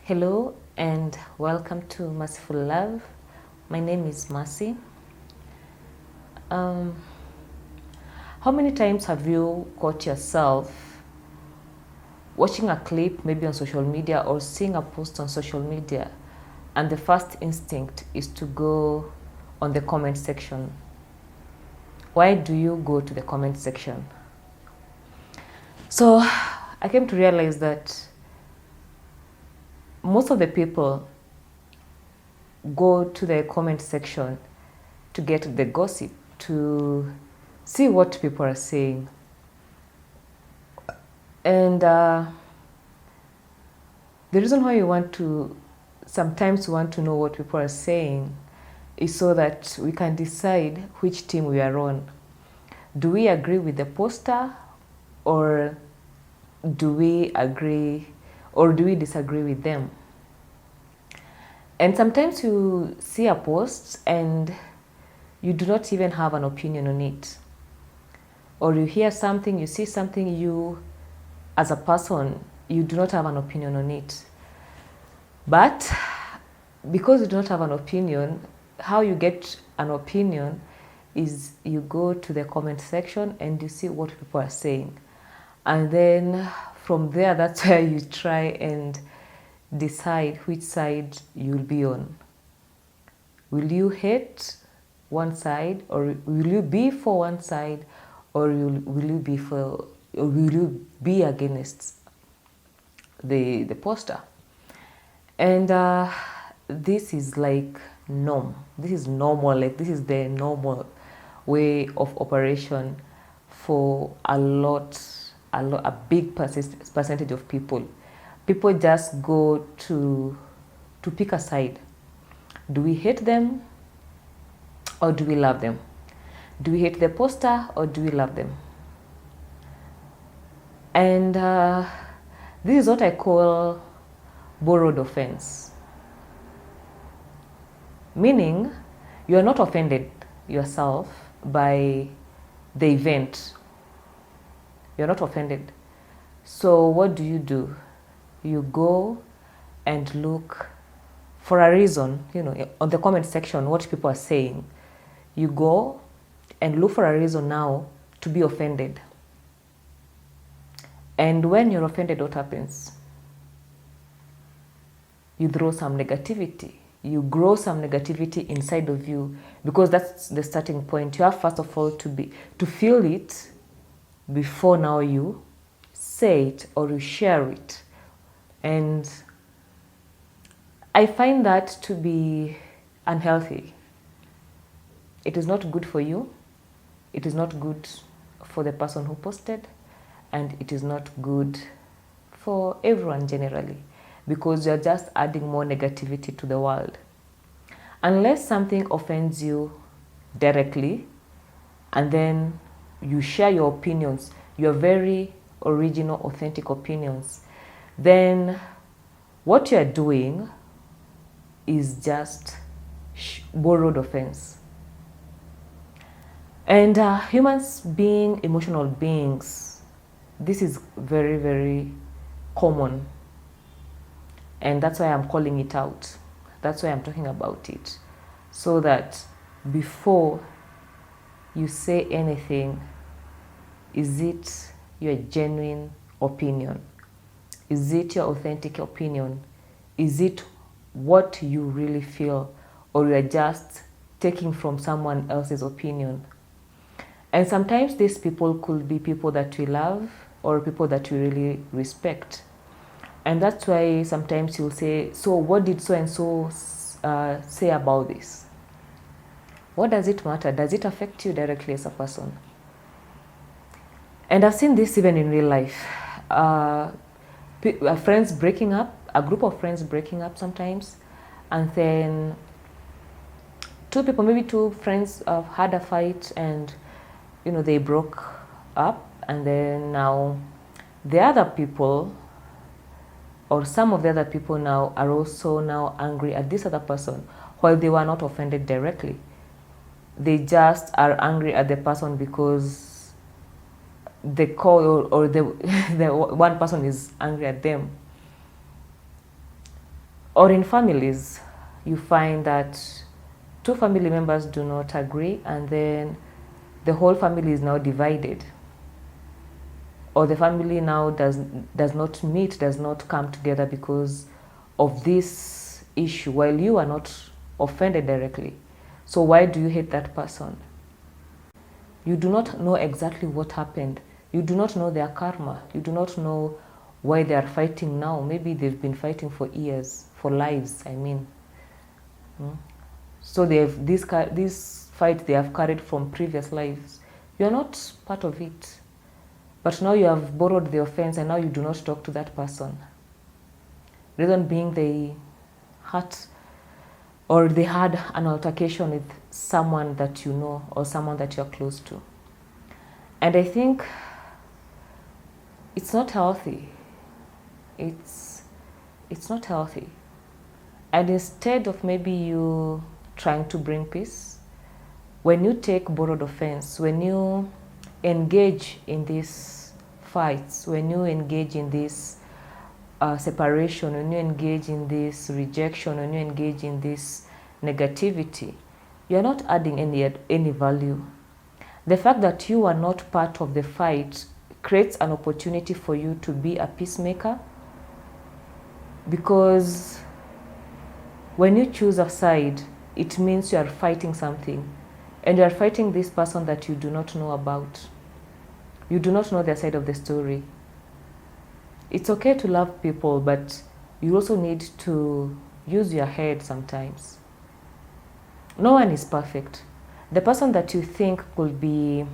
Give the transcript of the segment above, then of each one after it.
Hello and welcome to Merciful Love. My name is Mercy. Um, how many times have you caught yourself watching a clip, maybe on social media, or seeing a post on social media, and the first instinct is to go on the comment section? Why do you go to the comment section? So I came to realize that most of the people go to the comment section to get the gossip, to see what people are saying. And the reason why sometimes want to know what people are saying is so that we can decide which team we are on. Do we agree with the poster, or do we agree, or do we disagree with them? And sometimes you see a post and you do not even have an opinion on it. Or you hear something, you see something, you, as a person, you do not have an opinion on it. But because you do not have an opinion, how you get an opinion is you go to the comment section and you see what people are saying. And then from there, that's where you try and decide which side you'll be on. Will you hate one side, or will you be for one side, or will you be against the poster? And this is like norm. This is normal. Like, this is the normal way of operation for a big percentage of people. People just go to pick a side. Do we hate them, or do we love them? Do we hate the poster, or do we love them? And this is what I call borrowed offense. Meaning, you are not offended yourself by the event. You're not offended. So what do? You go and look for a reason, on the comment section, what people are saying. You go and look for a reason now to be offended. And when you're offended, what happens? You throw some negativity. You grow some negativity inside of you, because that's the starting point. You have, first of all, to feel it before now you say it or you share it. And I find that to be unhealthy. It is not good for you. It is not good for the person who posted, and it is not good for everyone generally, because you're just adding more negativity to the world. Unless something offends you directly, and then you share your opinions, your very original, authentic opinions, then what you're doing is just borrowed offense. And humans being emotional beings, this is very, very common. And that's why I'm calling it out. That's why I'm talking about it. So that before you say anything, is it your genuine opinion? Is it your authentic opinion? Is it what you really feel, or you're just taking from someone else's opinion? And sometimes these people could be people that we love, or people that we really respect. And that's why sometimes you'll say, so what did so and so say about this? What does it matter? Does it affect you directly as a person? And I've seen this even in real life. Friends breaking up, a group of friends breaking up sometimes, and then maybe two friends had a fight, and they broke up, and then now the other people, or some of the other people now, are also now angry at this other person, while they were not offended directly. They just are angry at the person because the call, or the one person is angry at them. Or in families, you find that two family members do not agree, and then the whole family is now divided, or the family now does not meet, does not come together because of this issue, while you are not offended directly. So why do you hate that person? You do not know exactly what happened. You do not know their karma. You do not know why they are fighting now. Maybe they've been fighting for years, for lives, I mean. So they have this fight they have carried from previous lives. You are not part of it. But now you have borrowed the offense, and now you do not talk to that person. Reason being, they hurt, or they had an altercation with someone that you know, or someone that you're close to. And I think it's not healthy. It's not healthy. And instead of maybe you trying to bring peace, when you take borrowed offense, when you engage in these fights, when you engage in this separation, when you engage in this rejection, when you engage in this negativity, you are not adding any value. The fact that you are not part of the fight creates an opportunity for you to be a peacemaker, because when you choose a side, it means you are fighting something, and you are fighting this person that you do not know about. You do not know their side of the story. It's okay to love people, but you also need to use your head sometimes. No one is perfect. The person that you think could be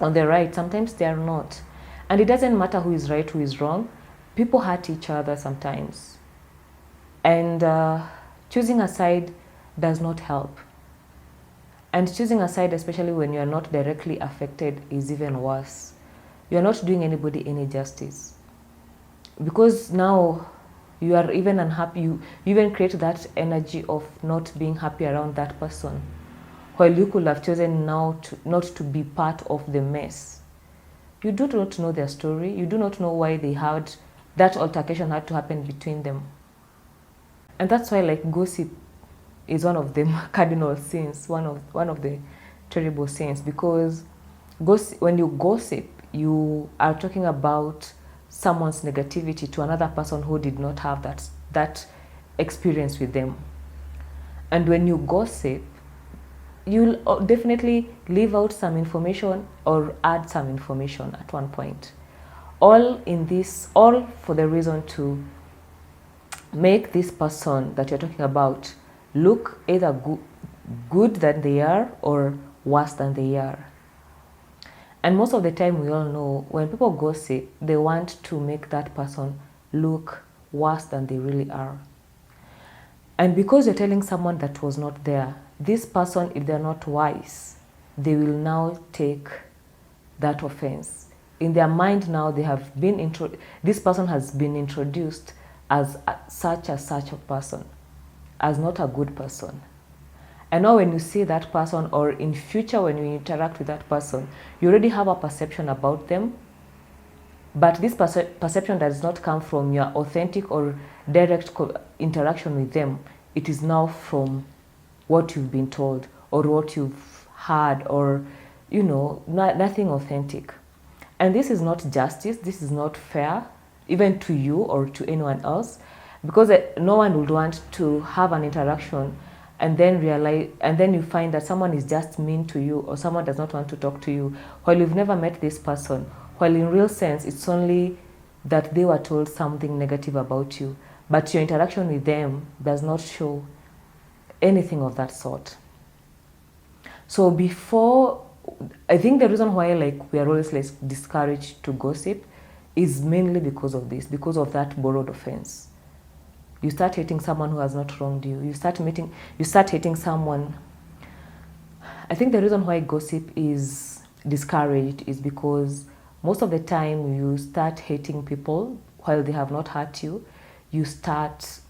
on the right, sometimes they are not. And it doesn't matter who is right, who is wrong. People hurt each other sometimes. And choosing a side does not help. And choosing a side, especially when you are not directly affected, is even worse. You are not doing anybody any justice. Because now you are even unhappy, you even create that energy of not being happy around that person, while you could have chosen now not to be part of the mess. You do not know their story. You do not know why that altercation had to happen between them. And that's why, like, gossip is one of the cardinal sins, one of the terrible sins, because when you gossip, you are talking about someone's negativity to another person who did not have that experience with them. And when you gossip, you'll definitely leave out some information or add some information at one point. All for the reason to make this person that you're talking about look either good than they are or worse than they are. And most of the time, we all know when people gossip, they want to make that person look worse than they really are. And because you're telling someone that was not there, this person, if they're not wise, they will now take that offense. In their mind now, this person has been introduced as such a person, as not a good person. And now when you see that person, or in future when you interact with that person, you already have a perception about them. But this perception does not come from your authentic or direct interaction with them. It is now from what you've been told or what you've heard, or, nothing authentic. And this is not justice. This is not fair, even to you or to anyone else, because no one would want to have an interaction and then you find that someone is just mean to you, or someone does not want to talk to you while you've never met this person, while in real sense it's only that they were told something negative about you, but your interaction with them does not show anything of that sort. So I think the reason why we are always discouraged to gossip is mainly because of this, because of that borrowed offense. You start hating someone who has not wronged you. You start hating someone. I think the reason why gossip is discouraged is because most of the time you start hating people while they have not hurt you. You start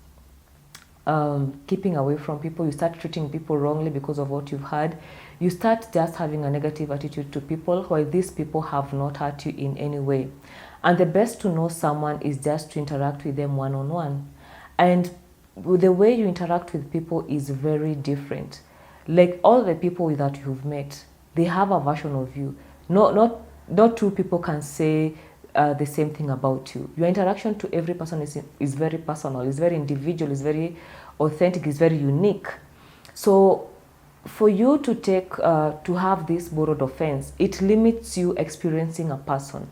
keeping away from people. You start treating people wrongly because of what you've heard. You start just having a negative attitude to people while these people have not hurt you in any way. And the best to know someone is just to interact with them one-on-one. And the way you interact with people is very different. Like all the people that you've met, they have a version of you. Not two people can say the same thing about you. Your interaction to every person is very personal, is very individual, is very authentic, is very unique. So for you to to have this borrowed offense, it limits you experiencing a person.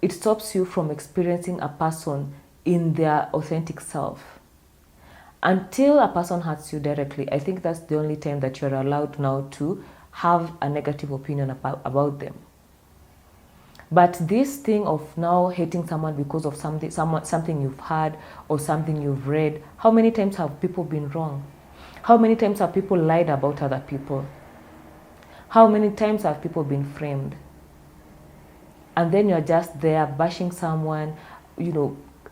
It stops you from experiencing a person in their authentic self. Until a person hurts you directly, I think that's the only time that you're allowed now to have a negative opinion about them. But this thing of now hating someone because of something you've heard or something you've read, how many times have people been wrong? How many times have people lied about other people? How many times have people been framed? And then you're just there bashing someone,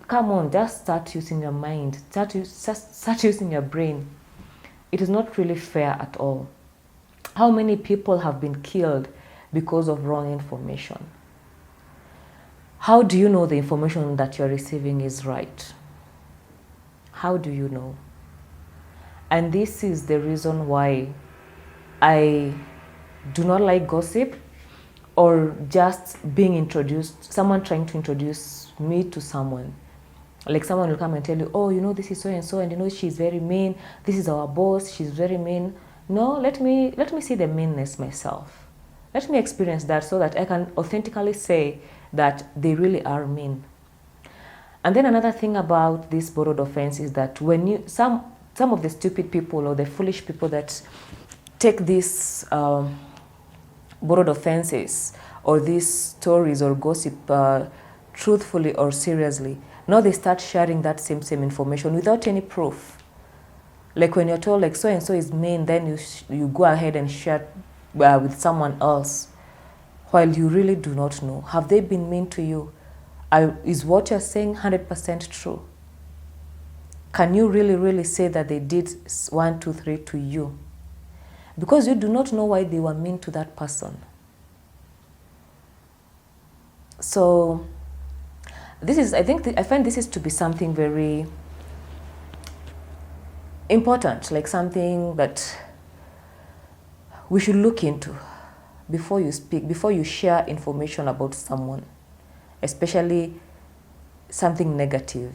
come on, just start using your mind, start using your brain. It is not really fair at all. How many people have been killed because of wrong information? How do you know the information that you're receiving is right? How do you know? And this is the reason why I do not like gossip or just being introduced, someone trying to introduce me to someone. Like someone will come and tell you, oh, this is so and so, and she's very mean. This is our boss, she's very mean. No, let me see the meanness myself. Let me experience that so that I can authentically say that they really are mean. And then another thing about this borrowed offense is that when some of the stupid people or the foolish people that take these borrowed offenses or these stories or gossip truthfully or seriously, now they start sharing that same information without any proof. Like when you're told like so and so is mean, then you go ahead and share with someone else while you really do not know. Have they been mean to you? Is what you're saying 100% true? Can you really say that they did 1, 2, 3 to you? Because you do not know why they were mean to that person. So I find this is to be something very important, like something that we should look into before you speak, before you share information about someone, especially something negative.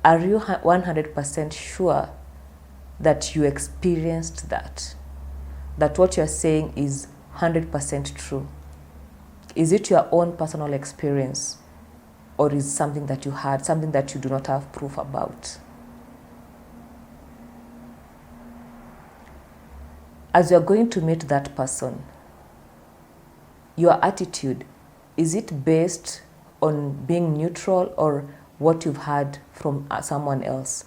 Are you 100% sure that you experienced that what you're saying is 100% true? Is it your own personal experience, or is something that you had, something that you do not have proof about? As you're going to meet that person, your attitude, is it based on being neutral or what you've heard from someone else?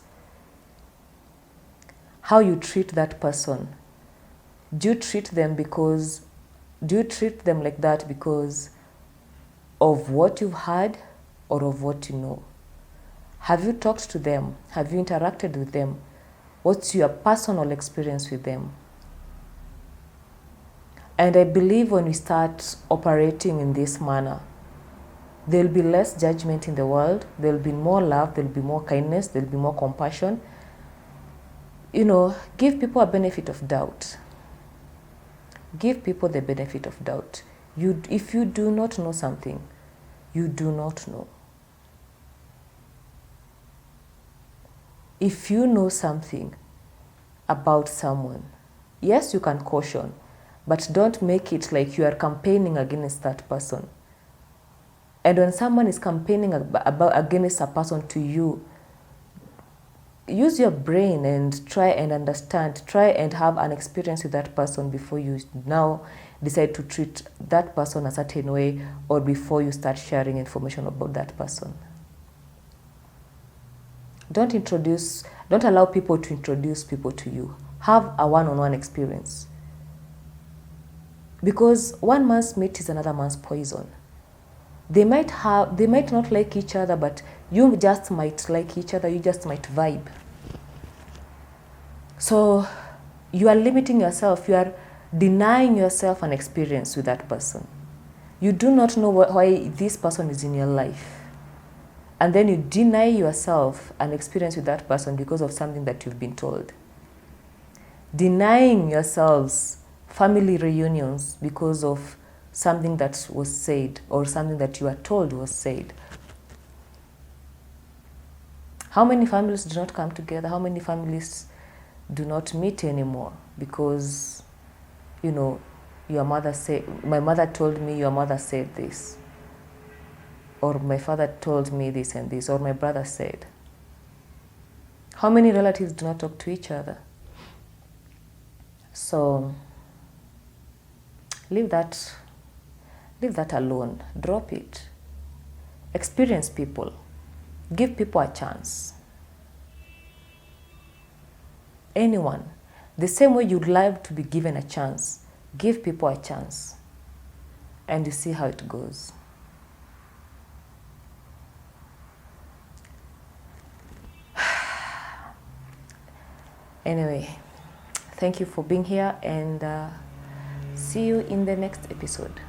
How you treat that person. Do you treat them like that because of what you've heard or of what you know? Have you talked to them? Have you interacted with them? What's your personal experience with them? And I believe when we start operating in this manner, there'll be less judgment in the world, there'll be more love, there'll be more kindness, there'll be more compassion. Give people a benefit of doubt. Give people the benefit of doubt. If you do not know something, you do not know. If you know something about someone, yes, you can caution, but don't make it like you are campaigning against that person. And when someone is campaigning against a person to you, use your brain and try and understand, try and have an experience with that person before you now decide to treat that person a certain way, or before you start sharing information about that person. Don't allow people to introduce people to you. Have a one-on-one experience. Because one man's meat is another man's poison. They might not like each other, but you just might like each other, you just might vibe. So you are limiting yourself, you are denying yourself an experience with that person. You do not know why this person is in your life. And then you deny yourself an experience with that person because of something that you've been told. Denying yourselves family reunions because of something that was said or something that you were told was said. How many families do not come together? How many families do not meet anymore because, your mother said, my mother told me your mother said this, or my father told me this and this, or my brother said. How many relatives do not talk to each other? So leave that alone. Drop it. Experience people. Give people a chance. Anyone. The same way you'd like to be given a chance, give people a chance. And you see how it goes. Anyway, thank you for being here, and see you in the next episode.